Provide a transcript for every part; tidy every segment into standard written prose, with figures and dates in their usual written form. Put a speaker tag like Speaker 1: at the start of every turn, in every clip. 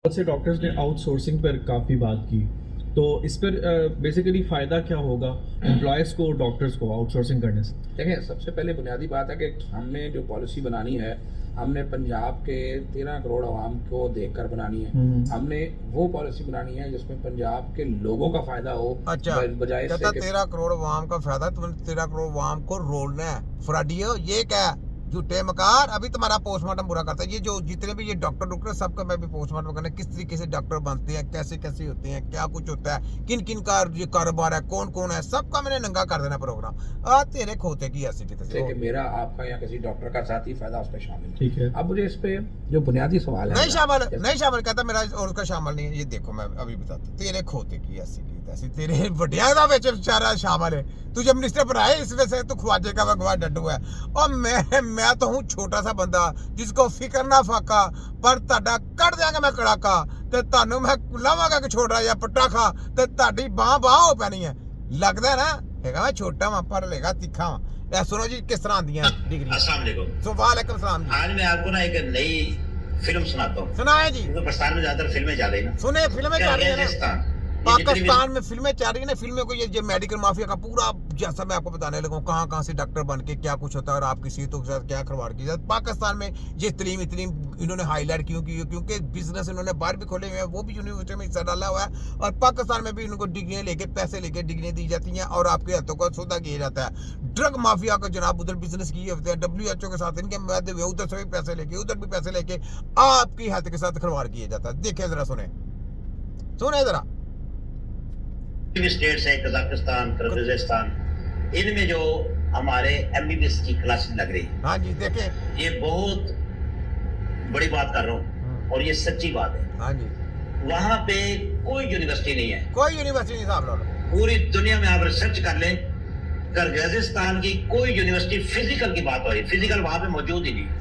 Speaker 1: बहुत से डॉक्टर्स ने आउटसोर्सिंग पर काफ़ी बात की, तो इस पर बेसिकली फ़ायदा क्या होगा एम्प्लॉयज़ को, डॉक्टर्स को आउटसोर्सिंग करने से?
Speaker 2: देखें, सबसे पहले बुनियादी बात है कि हमने जो पॉलिसी बनानी है, हमने पंजाब के 13 करोड़ आवाम को देखकर बनानी है। हमने वो पॉलिसी बनानी है जिसमें पंजाब के लोगों का फ़ायदा हो।
Speaker 3: अच्छा,
Speaker 2: बजाय
Speaker 3: कहता
Speaker 2: से
Speaker 3: 13 करोड़ अवाम का फायदा, तुमने 13 करोड़ अवाम को रोलना है। फ्रॉडियो, ये क्या है? झूठे मकार, अभी तुम्हारा पोस्टमार्टम पूरा करता है। ये जो जितने भी ये डॉक्टर सबका मैं भी पोस्टमार्टम करना, किस तरीके से डॉक्टर बनते हैं, कैसे कैसे होते हैं, क्या कुछ होता है, किन किन का ये कारोबार है, कौन कौन है, सबका मैंने नंगा कर देना प्रोग्राम। तेरे खोते की ऐसी
Speaker 2: कि मेरा आपका या किसी डॉक्टर का साथी फायदा उस पर शामिल है।
Speaker 1: ठीक है।
Speaker 2: अब मुझे इस पे जो बुनियादी सवाल है,
Speaker 3: नहीं शामिल कहता मेरा और उसका शामिल नहीं है। ये देखो मैं अभी बताता हूं, तेरे खोते की ऐसी की तैसी, तेरे बढ़िया का बेचारा शामिल है। तू जब मिनिस्टर पर आए इस वजह से तू ख्वाजे का भगवा डड्डू है। और मैं तो हूँ छोटा सा बंदा जिसको फिक्र ना फाका, पर ਤੁਹਾਡਾ ਕੱਢ ਦਿਆਂਗਾ मैं कड़ाका ਤੇ ਤੁਹਾਨੂੰ मैं ਲਾਵਾਂਗਾ ਕਿ ਛੋਟਾ ਜਾਂ ਪਟਾਖਾ ਤੇ ਤੁਹਾਡੀ ਬਾਹ ਹੋ ਪੈਣੀ ਹੈ। लगदा है ना, ਹੈਗਾ मैं छोटा वा पर लेगा तीखा वा। सुनो जी किस तरह दी डिग्री।
Speaker 4: अस्सलाम वालेकुम।
Speaker 3: वालेकुम सलाम जी।
Speaker 4: आज मैं आपको ना एक नई फिल्म सुनाता हूँ।
Speaker 3: सुनाए जी।
Speaker 4: क्योंकि पाकिस्तान में ज्यादातर फिल्में जा रही ना।
Speaker 3: सुने फिल्में जा रही है ना
Speaker 4: राजस्थान,
Speaker 3: पाकिस्तान में फिल्में चल रही है ना। फिल्में को ये मेडिकल माफिया का पूरा जैसा मैं आपको बताने लगा, कहाँ से डॉक्टर बन के क्या कुछ होता है और आपकी सेहतों के साथ क्या खिलवाड़ की जाती है। पाकिस्तान में ये तलीम इतनी इन्होंने हाईलाइट क्यों की? क्योंकि बिजनेस इन्होंने बाहर भी खोले हुए हैं, वो भी यूनिवर्सिटी में हिस्सा डाला हुआ है। और पाकिस्तान में भी इनको डिग्रियाँ लेके पैसे लेके डिग्रियाँ दी जाती हैं और आपके हाथों का सौदा किया जाता है। ड्रग माफिया का जनाब उधर बिजनेस किए होते हैं, WHO के साथ इनके मैदे हुए, उधर से भी पैसे लेके उधर भी पैसे लेके आपकी हेल्थ के साथ खिलवाड़ किया जाता है। देखे जरा, सुने जरा।
Speaker 4: स्टेट्स है कजाकिस्तान, किर्गिज़स्तान, इनमें जो हमारे MBBS की क्लासेस लग रही है।
Speaker 3: हाँ जी, देखे
Speaker 4: ये बहुत बड़ी बात कर रहा हूँ और ये सच्ची बात है।
Speaker 3: हाँ जी,
Speaker 4: वहाँ पे कोई यूनिवर्सिटी नहीं है,
Speaker 3: कोई यूनिवर्सिटी नहीं साहब।
Speaker 4: पूरी दुनिया में आप रिसर्च कर लें, किर्गिज़स्तान की कोई यूनिवर्सिटी फिजिकल की बात हो रही, फिजिकल वहाँ पे मौजूद ही नहीं।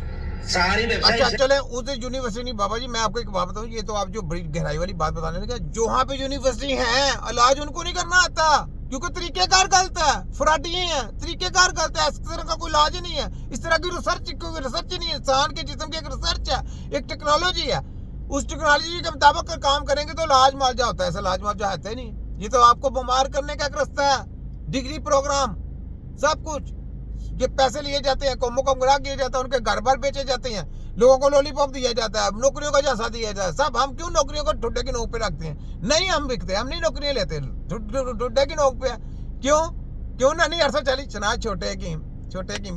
Speaker 4: सारी
Speaker 3: अच्छा चले उस यूनिवर्सिटी नहीं बाबा जी, मैं आपको एक बात बताऊं, ये तो आप जो बड़ी गहराई वाली बात बताने लगे, जो वहाँ पे यूनिवर्सिटी है इलाज उनको नहीं करना आता क्योंकि तरीकेकार गलत है, फ्रॉडी है, तरीकेकार गलत है। इस तरह का कोई इलाज नहीं है, इस तरह की रिसर्च ही नहीं है। इंसान के जिस्म की एक रिसर्च है, एक टेक्नोलॉजी है। उस टेक्नोलॉजी के मुताबिक काम करेंगे तो इलाज मुआवजा होता है, ऐसा इलाज मुआवजा है ही नहीं। ये तो आपको बीमार करने का एक रास्ता है, डिग्री प्रोग्राम सब कुछ। ये पैसे लिए जाते हैं, कौमों को गुमराह किया जाता है, उनके घर बार बेचे जाते हैं, लोगों को लॉलीपॉप दिया जाता है, नौकरियों का झांसा दिया जाता है। सब हम क्यों नौकरियों को ठुड्डे की नोक पे रखते हैं? नहीं, हम बिकते, हम नहीं नौकरियां लेते, ठुड्डे की नोक पे। क्यों नानी 840 सुना छोटे हकीम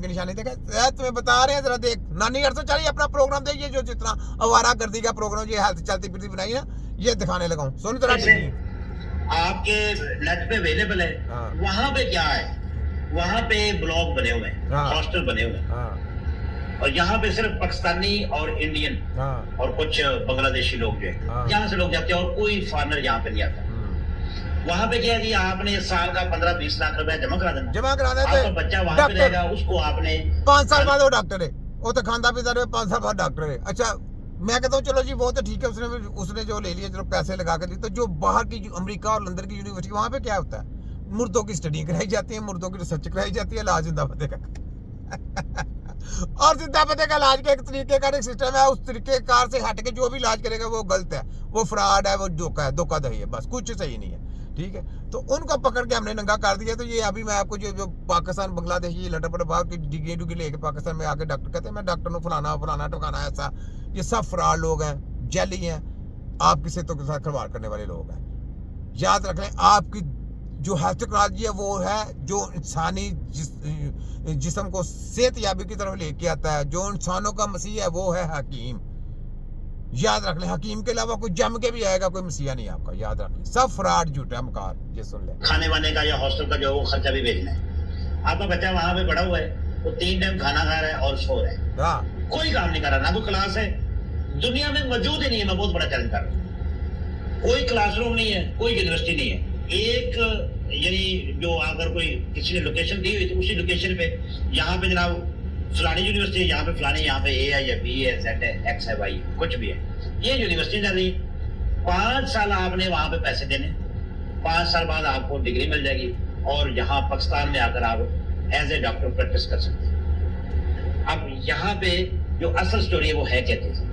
Speaker 3: की निशानी देखा तुम्हें बता रहे हैं, जरा देख नानी 840 अपना प्रोग्राम देखिए, जो जितना आवारा गर्दी का प्रोग्राम ये हेल्थ चलती फिरती बनाई ना, ये दिखाने लगा हूँ। सुन तरह
Speaker 4: आपके नेट पे अवेलेबल है। वहां पे क्या है, वहां पे ब्लॉक बने हुए हैं, हॉस्टल बने हुए हैं, और यहाँ पे सिर्फ पाकिस्तानी और इंडियन और कुछ बांग्लादेशी लोग जो है यहाँ से लोग जाते हैं और कोई फॉरेनर यहाँ पे नहीं आता। वहाँ पे क्या है कि आपने साल का 15-20 लाख रुपया जमा करा देना, आपका बच्चा वहाँ पे रहेगा, उसको आपने
Speaker 3: 5 साल बाद वो डॉक्टर है, वो तो खानदा पीता रहे, 5 साल बाद डॉक्टर है। अच्छा मैं कहता हूँ चलो जी वो तो ठीक है, उसने जो ले लिया, चलो पैसे लगा कर दिए। तो जो बाहर की अमेरिका और लंदन की यूनिवर्सिटी, वहाँ पे क्या होता है? मुर्दों की स्टडी कराई जाती है, मुर्दों की रिसर्च कराई जाती है, इलाज जिंदा पते का और जिंदा पते का इलाज का एक तरीके का एक सिस्टम है। उस तरीके कार से हट के जो भी इलाज करेगा वो गलत है, वो फ्रॉड है, वो धोखाधड़ी है, बस कुछ सही नहीं है। ठीक है, तो उनको पकड़ के हमने नंगा कर दिया। तो ये अभी मैं आपको जो पाकिस्तान बांग्लादेश ये लटर बाहर की डिग्री लेके पाकिस्तान में आके डॉक्टर कहते हैं मैं डॉक्टर को फलाना टुकाना ऐसा, ये सब फ्रॉड लोग हैं, जैली हैं, आपकी सेहतों के साथ खिलवाड़ करने वाले लोग हैं। याद रख लें, आपकी जो हेल्थ टेक्नोलॉजी है वो है जो इंसानी जिस्म को सेहतयाबी की तरफ लेके आता है। जो इंसानों का मसीह है वो है हकीम। याद रख लें, हकीम के अलावा कोई जम के भी आएगा, कोई मसीहा नहीं आपका। याद रख लें, सब फ्रॉड झूठा मकार। ये सुन ले,
Speaker 4: खाने वाने का या हॉस्टल का जो वो खर्चा भी भेजना है। आपका बच्चा वहां पे पड़ा हुआ है, वो 3 टाइम खाना खा रहा है और सो रहा है, कोई काम नहीं कर रहा, ना कोई क्लास है, दुनिया में मौजूद ही नहीं है। मैं बहुत बड़ा चैलेंज कर रहा हूँ, कोई क्लासरूम नहीं है, कोई यूनिवर्सिटी नहीं है। एक यानी जो अगर कोई किसी ने लोकेशन दी हुई तो उसी लोकेशन पे यहाँ पे जनाब फलानी यूनिवर्सिटी है, यहाँ पे फलानी, यहाँ पे A है या B है, Z है, X है, Y कुछ भी है, ये यूनिवर्सिटी चल रही है। 5 साल आपने वहां पे पैसे देने, 5 साल बाद आपको डिग्री मिल जाएगी और यहाँ पाकिस्तान में आकर आप एज ए डॉक्टर प्रैक्टिस कर सकते हैं। अब यहाँ पे जो असल स्टोरी है वो है क्या चीज?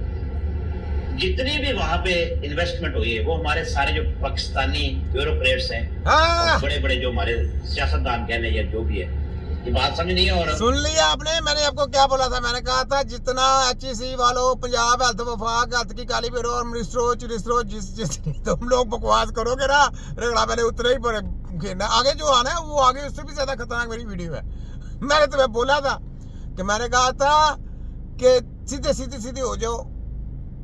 Speaker 4: जितनी भी वहां पे इन्वेस्टमेंट हुई है वो हमारे सारे जो पाकिस्तानी ब्यूरोक्रेट्स हैं,
Speaker 3: हाँ।
Speaker 4: बड़े बड़े जो हमारे सियासतदान कह लें या जो भी है, ये बात समझ नहीं है। और
Speaker 3: सुन लिया आपने, मैंने आपको क्या बोला था, मैंने कहा था जितना HEC वालों, पंजाब हेल्थ वफाक हेल्थ की काली ब्यूरो और मिनिस्ट्रो जितनी तुम लोग बकवास करोगे ना, रगड़ा मैंने उतना ही पर घेरना। आगे जो आना है वो आगे उससे भी ज्यादा खतरनाक मेरी वीडियो है। मैंने तुम्हें बोला था कि मैंने कहा था कि सीधे हो जाओ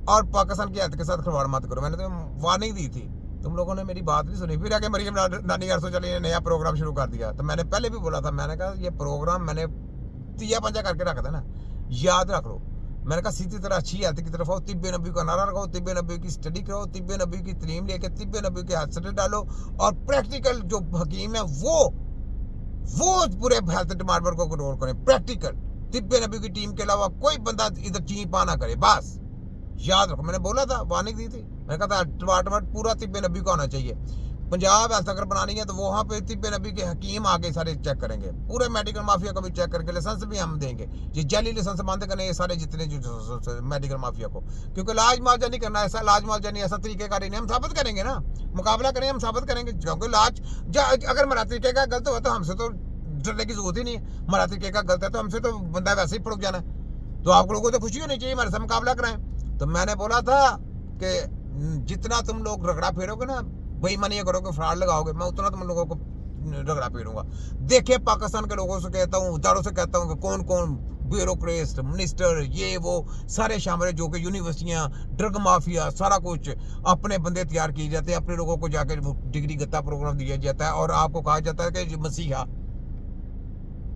Speaker 3: और पाकिस्तान की हेल्थ के साथ खिलवाड़ मत करो। मैंने तुम्हें वार्निंग दी थी, तुम लोगों ने मेरी बात नहीं सुनी। फिर आगे मरियम नानी घर से चली, नया प्रोग्राम शुरू कर दिया। तो मैंने पहले भी बोला था, मैंने कहा ये प्रोग्राम मैंने तिया पंजा करके रखा था ना, याद रख लो। मैंने कहा सीधी तरह अच्छी हेल्थ की तरफ आओ, तिब्बे नबी का नारा लगाओ, तिब्बे नबी की स्टडी करो, तिब्बे नबी की तलीम लेके तिब्बे नबी के हाथ से डालो, और प्रैक्टिकल जो हकीम है वो पूरे हेल्थ डिपार्टमेंट को कंट्रोल करें। प्रैक्टिकल तिब्बे नबी की टीम के अलावा कोई बंदा इधर चीपा ना करे, बस याद रखो। मैंने बोला था, वार्निंग दी थी, मैंने कहा था डिपार्टमेंट पूरा तिब्बे नबी का होना चाहिए। पंजाब हेल्थ अगर बनानी है तो वहाँ पे तिब्बे नबी के हकीम आगे सारे चेक करेंगे, पूरे मेडिकल माफिया को भी चेक करके लाइसेंस भी हम देंगे। ये जाली लाइसेंस बंद करने ये सारे जितने जो मेडिकल माफिया को, क्योंकि इलाज मुआवजा नहीं करना, ऐसा इलाज मुआवजा नहीं, ऐसा तरीके का नहीं, हम साबित करेंगे ना, मुकाबला करेंगे, हम साबित करेंगे। क्योंकि इलाज अगर हमारा तरीके का गलत हुआ तो हमसे तो डरने की जरूरत ही नहीं है। हमारा तरीके का गलत है तो हमसे तो बंदा वैसे ही पड़क जाना है। तो आप लोगों को तो खुशी होनी चाहिए, हमारे से मुकाबला कराएं। तो मैंने बोला था कि जितना तुम लोग रगड़ा फेरोगे ना, बेईमानी करोगे, फ्रॉड लगाओगे, मैं उतना तुम लोगों को रगड़ा फेरूंगा। देखिए पाकिस्तान के लोगों से कहता हूँ, इदारों से कहता हूँ कि कौन कौन ब्यूरोक्रेट, मिनिस्टर, ये वो सारे शामिल है, जो कि यूनिवर्सिटियाँ, ड्रग माफिया, सारा कुछ अपने बंदे तैयार किए जाते हैं, अपने लोगों को जाकर डिग्री गत्ता प्रोग्राम दिया जाता है, और आपको कहा जाता है कि मसीहा,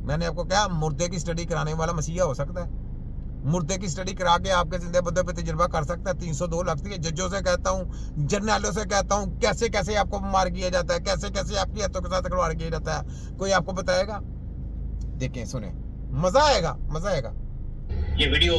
Speaker 3: मैंने आपको क्या मुर्दे की स्टडी कराने वाला मसीहा हो सकता है? मुर्दे की स्टडी करा के आपके जिंदे बंदे पे तजुर्बा कर सकता है? 302 लगती है। जजों से कहता हूँ, जर्नलों से कहता हूँ, कैसे कैसे आपको मार किया जाता है, कैसे कैसे आपकी हथों के साथ खिलवाड़ किया जाता है, कोई आपको बताएगा? देखें, सुने, मजा आएगा, मजा आएगा।
Speaker 4: ये वीडियो